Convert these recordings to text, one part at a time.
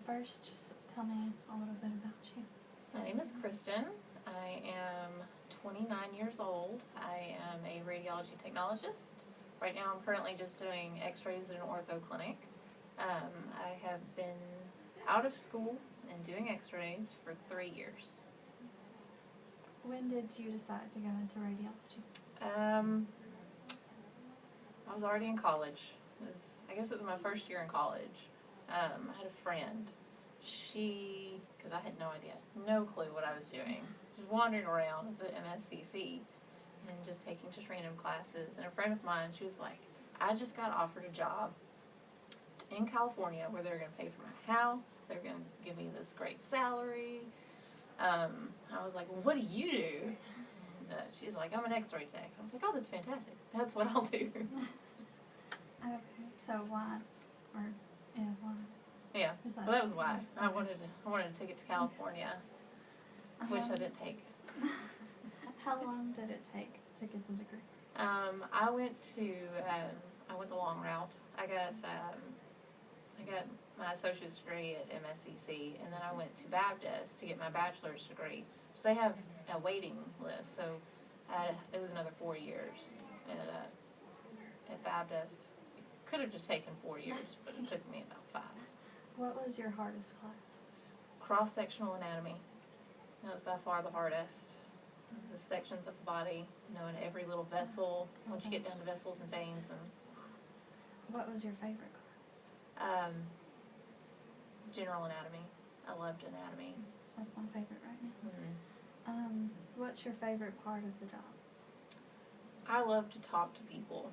First, just tell me a little bit about you. My name is Kristen. I am 29 years old. I am a radiology technologist. Right now I'm currently just doing x-rays at an ortho clinic. I have been out of school and doing x-rays for 3 years. When did you decide to go into radiology? I was already in college. I guess it was my first year in college. I had a friend. Because I had no idea, no clue what I was doing. Just wandering around. I was at MSCC and just taking just random classes. And a friend of mine, she was like, I just got offered a job in California where they're going to pay for my house. They're going to give me this great salary. I was like, well, what do you do? And she's like, I'm an x-ray tech. I was like, oh, that's fantastic. That's what I'll do. Okay, so why? Why? Yeah, well, that was why. I wanted to take it to California, which I didn't take. How long did it take to get the degree? I went the long route. I got my associate's degree at MSCC, and then I went to Baptist to get my bachelor's degree. So they have a waiting list, so it was another 4 years at Baptist. Could have just taken 4 years, but it took me about 5. What was your hardest class? Cross-sectional anatomy. That was by far the hardest. The sections of the body, knowing every little vessel, once you get down to vessels and veins. And what was your favorite class? General anatomy. I loved anatomy. That's my favorite right now. Mm-hmm. What's your favorite part of the job? I love to talk to people.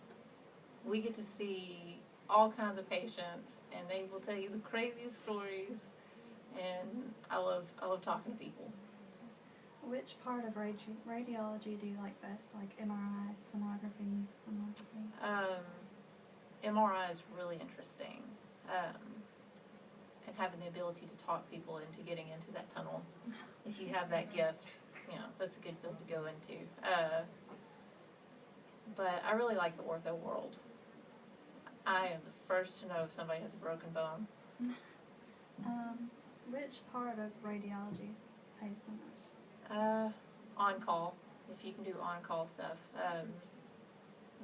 We get to see all kinds of patients, and they will tell you the craziest stories, and I love talking to people. Which part of radiology do you like best? Like MRI, sonography, mammography? MRI is really interesting, and having the ability to talk people into getting into that tunnel. If you have that gift, that's a good field to go into. But I really like the ortho world. I am the first to know if somebody has a broken bone. Which part of radiology pays the most? On-call, if you can do on-call stuff,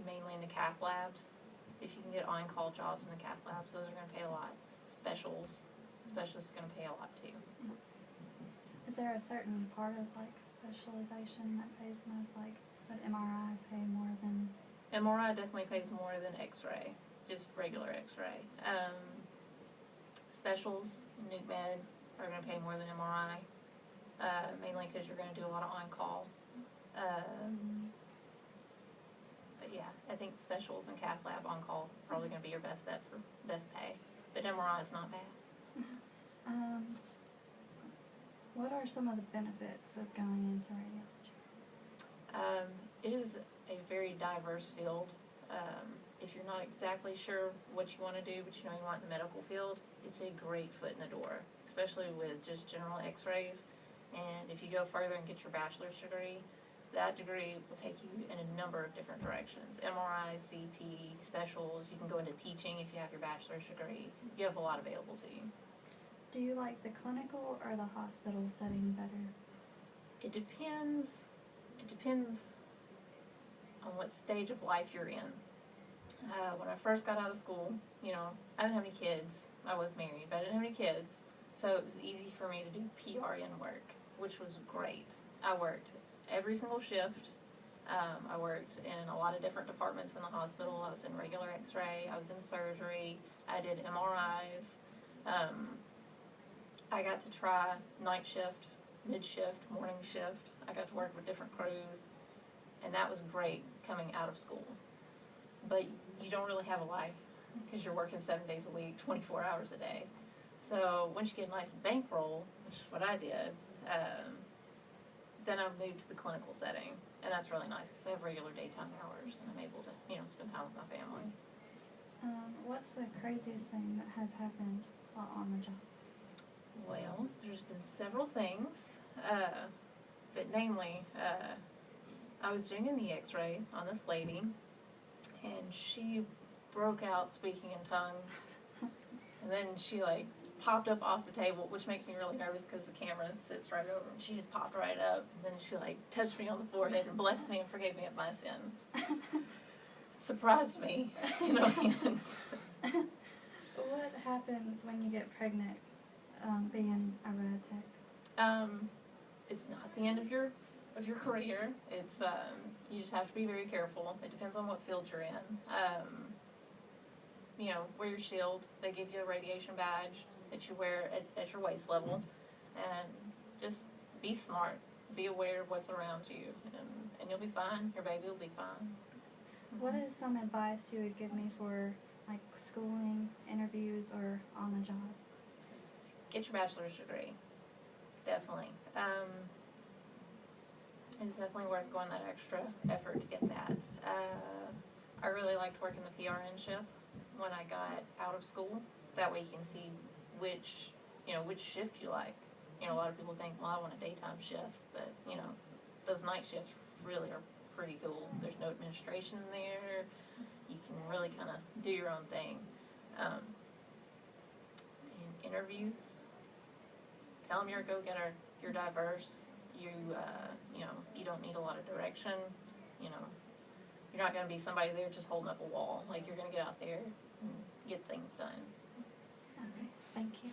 mainly in the cath labs. If you can get on-call jobs in the cath labs, those are going to pay a lot. Specialists are going to pay a lot too. Is there a certain part of specialization that pays the most? Would MRI pay more than? MRI definitely pays more than X-ray, just regular X-ray. Specials, nuke med are going to pay more than MRI. Mainly because you're going to do a lot of on-call. But yeah, I think specials and cath lab on-call are probably going to be your best bet for best pay. But MRI is not bad. What are some of the benefits of going into radiology? It is a very diverse field. If you're not exactly sure what you want to do, but you want in the medical field, it's a great foot in the door, especially with just general x-rays. And if you go further and get your bachelor's degree, that degree will take you in a number of different directions. MRI, CT, specials, you can go into teaching if you have your bachelor's degree. You have a lot available to you. Do you like the clinical or the hospital setting better? It depends. It depends on what stage of life you're in. When I first got out of school, I didn't have any kids. I was married, but I didn't have any kids. So it was easy for me to do PRN work, which was great. I worked every single shift. I worked in a lot of different departments in the hospital. I was in regular x-ray. I was in surgery. I did MRIs. I got to try night shift, mid-shift, morning shift. I got to work with different crews, and that was great coming out of school. But you don't really have a life because you're working 7 days a week, 24 hours a day. So once you get a nice bankroll, which is what I did, then I moved to the clinical setting, and that's really nice because I have regular daytime hours, and I'm able to, spend time with my family. What's the craziest thing that has happened while on the job? Well, there's been several things, but namely, I was doing an X-ray on this lady, and she broke out speaking in tongues, and then she popped up off the table, which makes me really nervous because the camera sits right over, and she just popped right up, and then she like touched me on the forehead and blessed me and forgave me of my sins. Surprised me to no end. What happens when you get pregnant, being a rad tech? It's not the end of your career. It's you just have to be very careful. It depends on what field you're in. You know, wear your shield. They give you a radiation badge that you wear at your waist level, and just be smart. Be aware of what's around you, and you'll be fine. Your baby will be fine. What is some advice you would give me for like schooling, interviews, or on the job? Get your bachelor's degree. Definitely. It's definitely worth going that extra effort to get that. I really liked working the PRN shifts when I got out of school. That way you can see which shift you like. You know, a lot of people think, well, I want a daytime shift, but, you know, those night shifts really are pretty cool. There's no administration there. You can really kind of do your own thing. And interviews, tell them you're a go-getter, you're diverse, you know, you don't need a lot of direction, you know. You're not going to be somebody there just holding up a wall. Like, you're going to get out there and get things done. Okay, thank you.